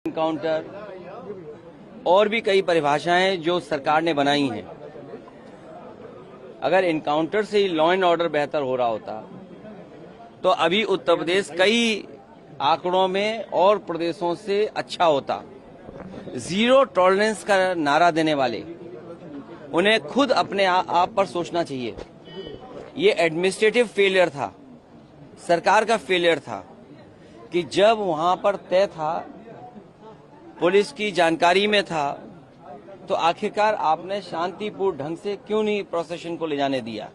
Encounter और भी कई परिभाषाएं जो सरकार ने बनाई हैं। अगर एनकाउंटर से ही लॉ एंड ऑर्डर बेहतर हो रहा होता तो अभी उत्तर प्रदेश कई आंकड़ों में और प्रदेशों से अच्छा होता। जीरो टॉलरेंस का नारा देने वाले उन्हें खुद अपने आप पर सोचना चाहिए। ये एडमिनिस्ट्रेटिव फेलियर था, सरकार का फेलियर था कि जब वहां पर तय था, पुलिस की जानकारी में था, तो आखिरकार आपने शांतिपूर्ण ढंग से क्यों नहीं प्रोसेशन को ले जाने दिया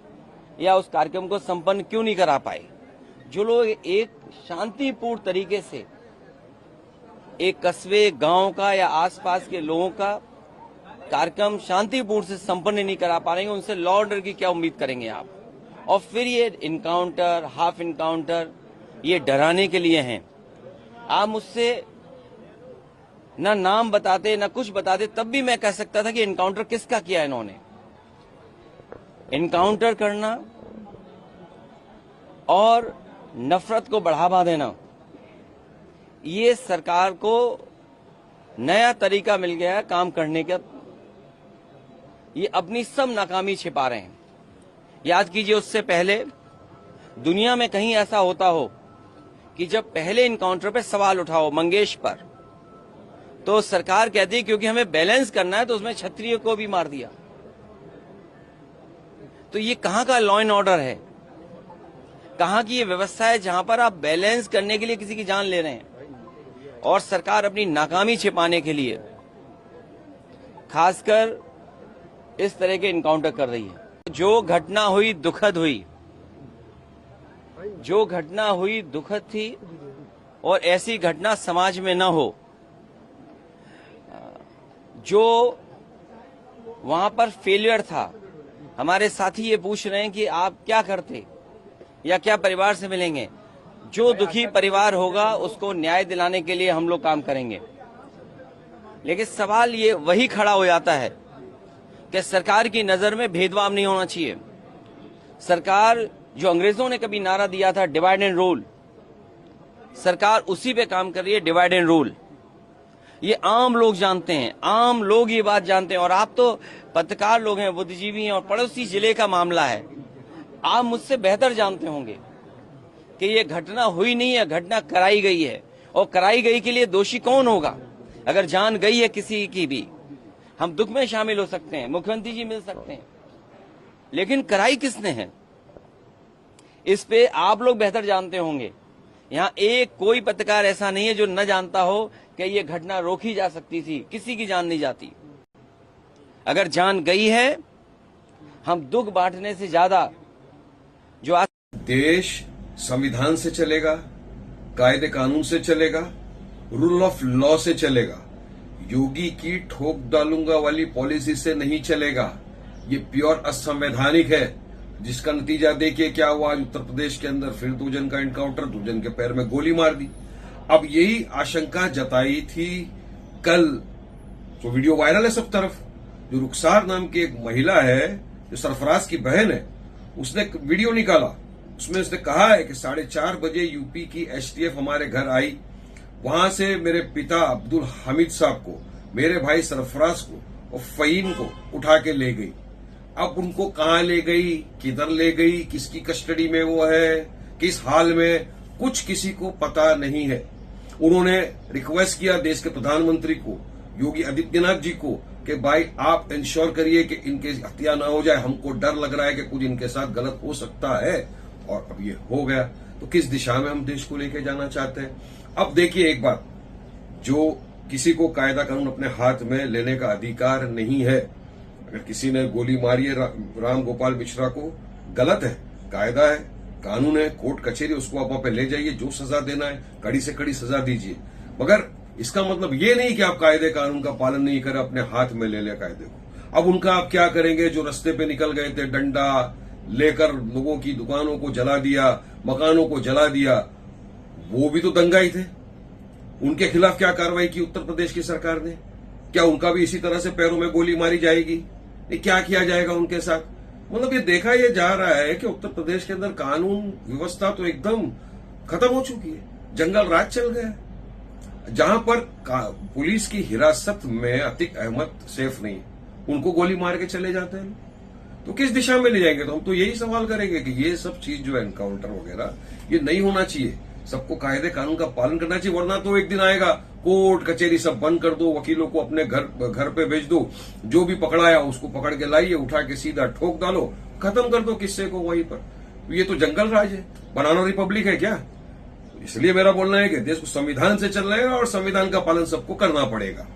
या उस कार्यक्रम को संपन्न क्यों नहीं करा पाए। जो लोग एक शांतिपूर्ण तरीके से एक कस्बे, गांव का या आसपास के लोगों का कार्यक्रम शांतिपूर्ण से संपन्न नहीं करा पा रहे हैं, उनसे लॉ ऑर्डर की क्या उम्मीद करेंगे आप। और फिर ये इनकाउंटर, हाफ इनकाउंटर, ये डराने के लिए हैं। आप मुझसे ना नाम बताते ना कुछ बताते, तब भी मैं कह सकता था कि इनकाउंटर किसका किया इन्होंने। इनकाउंटर करना और नफरत को बढ़ावा देना, ये सरकार को नया तरीका मिल गया है काम करने का। ये अपनी सब नाकामी छिपा रहे हैं। याद कीजिए, उससे पहले दुनिया में कहीं ऐसा होता हो कि जब पहले इनकाउंटर पे सवाल उठाओ मंगेश पर, तो सरकार कहती है क्योंकि हमें बैलेंस करना है तो उसमें क्षत्रिय को भी मार दिया। तो ये कहां का लॉ एंड ऑर्डर है, कहां की ये व्यवस्था है जहां पर आप बैलेंस करने के लिए किसी की जान ले रहे हैं। और सरकार अपनी नाकामी छिपाने के लिए खासकर इस तरह के इनकाउंटर कर रही है। जो घटना हुई दुखद हुई, जो घटना हुई दुखद थी और ऐसी घटना समाज में न हो। जो वहां पर फेलियर था, हमारे साथी ये पूछ रहे हैं कि आप क्या करते या क्या परिवार से मिलेंगे। जो दुखी परिवार होगा उसको न्याय दिलाने के लिए हम लोग काम करेंगे। लेकिन सवाल ये वही खड़ा हो जाता है कि सरकार की नजर में भेदभाव नहीं होना चाहिए। सरकार, जो अंग्रेजों ने कभी नारा दिया था डिवाइड एंड रूल, सरकार उसी पे काम कर रही है, डिवाइड एंड रूल। ये आम लोग जानते हैं, आम लोग ये बात जानते हैं। और आप तो पत्रकार लोग हैं, बुद्धिजीवी हैं, और पड़ोसी जिले का मामला है। आप मुझसे बेहतर जानते होंगे कि ये घटना हुई नहीं है, घटना कराई गई है। और कराई गई के लिए दोषी कौन होगा। अगर जान गई है किसी की भी, हम दुख में शामिल हो सकते हैं, मुख्यमंत्री जी मिल सकते हैं, लेकिन कराई किसने है, इस पे आप लोग बेहतर जानते होंगे। यहाँ एक कोई पत्रकार ऐसा नहीं है जो न जानता हो कि ये घटना रोकी जा सकती थी। किसी की जान नहीं जाती। अगर जान गई है, हम दुख बांटने से ज्यादा जो आज देश संविधान से चलेगा, कायदे कानून से चलेगा, रूल ऑफ लॉ से चलेगा। योगी की ठोक डालूंगा वाली पॉलिसी से नहीं चलेगा। ये प्योर असंवैधानिक है, जिसका नतीजा देखिए क्या हुआ। आज उत्तर प्रदेश के अंदर फिर 2 जन का एनकाउंटर, 2 जन के पैर में गोली मार दी। अब यही आशंका जताई थी कल, जो वीडियो वायरल है सब तरफ, जो रुखसार नाम की एक महिला है, जो सरफराज की बहन है, उसने एक वीडियो निकाला। उसमें उसने कहा है कि 4:30 बजे यूपी की एसटीएफ हमारे घर आई, वहां से मेरे पिता अब्दुल हामिद साहब को, मेरे भाई सरफराज को और फहीम को उठा के ले गई। अब उनको कहां ले गई, किधर ले गई, किसकी कस्टडी में वो है, किस हाल में, कुछ किसी को पता नहीं है। उन्होंने रिक्वेस्ट किया देश के प्रधानमंत्री को, योगी आदित्यनाथ जी को, कि भाई आप इंश्योर करिए कि इनके हत्या ना हो जाए। हमको डर लग रहा है कि कुछ इनके साथ गलत हो सकता है। और अब ये हो गया, तो किस दिशा में हम देश को लेकर जाना चाहते हैं। अब देखिए एक बात, जो किसी को कायदा कानून अपने हाथ में लेने का अधिकार नहीं है। अगर किसी ने गोली मारी है राम गोपाल मिश्रा को, गलत है, कायदा है, कानून है, कोर्ट कचहरी, उसको आप वहां पे ले जाइए, जो सजा देना है कड़ी से कड़ी सजा दीजिए। मगर इसका मतलब ये नहीं कि आप कायदे कानून का पालन नहीं करें, अपने हाथ में ले ले कायदे को। अब उनका आप क्या करेंगे, जो रास्ते पे निकल गए थे डंडा लेकर, लोगों की दुकानों को जला दिया, मकानों को जला दिया, वो भी तो दंगाई थे। उनके खिलाफ क्या कार्रवाई की उत्तर प्रदेश की सरकार ने? क्या उनका भी इसी तरह से पैरों में गोली मारी जाएगी? क्या किया जाएगा उनके साथ? मतलब ये देखा ये जा रहा है कि उत्तर प्रदेश के अंदर कानून व्यवस्था तो एकदम खत्म हो चुकी है, जंगल राज चल गया है। जहां पर पुलिस की हिरासत में अतीक अहमद सेफ नहीं, उनको गोली मार के चले जाते हैं, तो किस दिशा में ले जाएंगे? तो हम तो यही सवाल करेंगे कि ये सब चीज जो है एनकाउंटर वगैरह ये नहीं होना चाहिए। सबको कायदे कानून का पालन करना चाहिए, वरना तो एक दिन आएगा कोर्ट कचहरी सब बंद कर दो, वकीलों को अपने घर पे भेज दो, जो भी पकड़ाया उसको पकड़ के लाइए, उठा के सीधा ठोक डालो, खत्म कर दो किस्से को वहीं पर। ये तो जंगल राज है, बनाना रिपब्लिक है क्या? इसलिए मेरा बोलना है कि देश को संविधान से चलना है और संविधान का पालन सबको करना पड़ेगा।